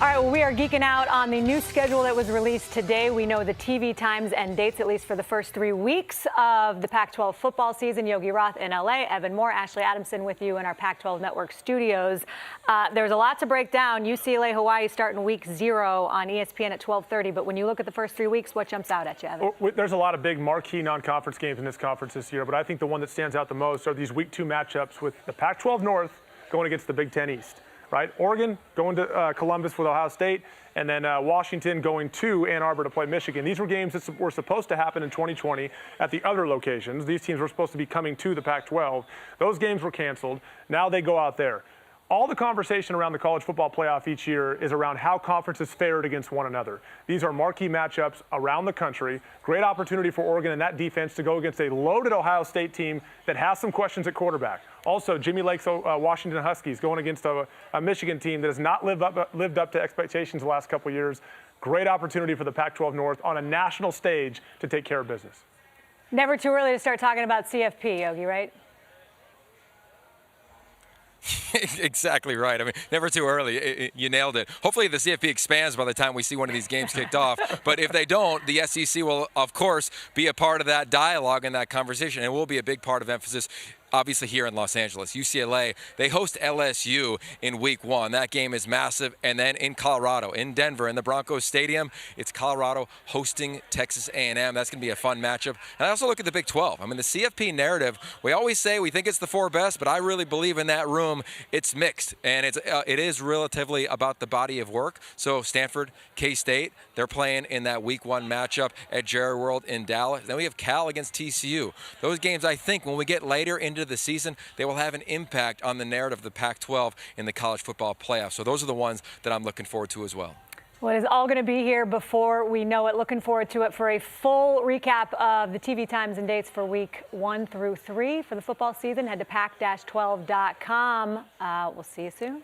All right, well, we are geeking out on the new schedule that was released today. We know the TV times and dates, at least for the first 3 weeks of the Pac-12 football season. Yogi Roth in LA, Evan Moore, Ashley Adamson with you in our Pac-12 Network studios. There's a lot to break down. UCLA, Hawaii starting week 0 on ESPN at 12:30. But when you look at the first 3 weeks, what jumps out at you, Evan? Well, there's a lot of big marquee non-conference games in this conference this year, but I think the one that stands out the most are these week 2 matchups with the Pac-12 North going against the Big Ten East. Right? Oregon going to Columbus with Ohio State, and then Washington going to Ann Arbor to play Michigan. These were games that were supposed to happen in 2020 at the other locations. These teams were supposed to be coming to the Pac-12. Those games were canceled. Now they go out there. All the conversation around the college football playoff each year is around how conferences fared against one another. These are marquee matchups around the country. Great opportunity for Oregon and that defense to go against a loaded Ohio State team that has some questions at quarterback. Also, Jimmy Lake's Washington Huskies going against a Michigan team that has not lived up to expectations the last couple of years. Great opportunity for the Pac-12 North on a national stage to take care of business. Never too early to start talking about CFP, Yogi, right? Exactly right. I mean, never too early. You nailed it. Hopefully the CFP expands by the time we see one of these games kicked off. But if they don't, the SEC will, of course, be a part of that dialogue and that conversation, and will be a big part of emphasis. Obviously here in Los Angeles. UCLA, they host LSU in week 1. That game is massive. And then in Colorado, in Denver, in the Broncos Stadium, it's Colorado hosting Texas A&M. That's going to be a fun matchup. And I also look at the Big 12. I mean, the CFP narrative, we always say we think it's the 4 best, but I really believe in that room it's mixed. And it is relatively about the body of work. So Stanford, K-State, they're playing in that week 1 matchup at Jerry World in Dallas. Then we have Cal against TCU. Those games, I think, when we get later into the season, they will have an impact on the narrative of the Pac-12 in the college football playoffs. So those are the ones that I'm looking forward to as well. Well, it is all going to be here before we know it. Looking forward to it for a full recap of the TV times and dates for week 1 through 3 for the football season. Head to pac-12.com. We'll see you soon.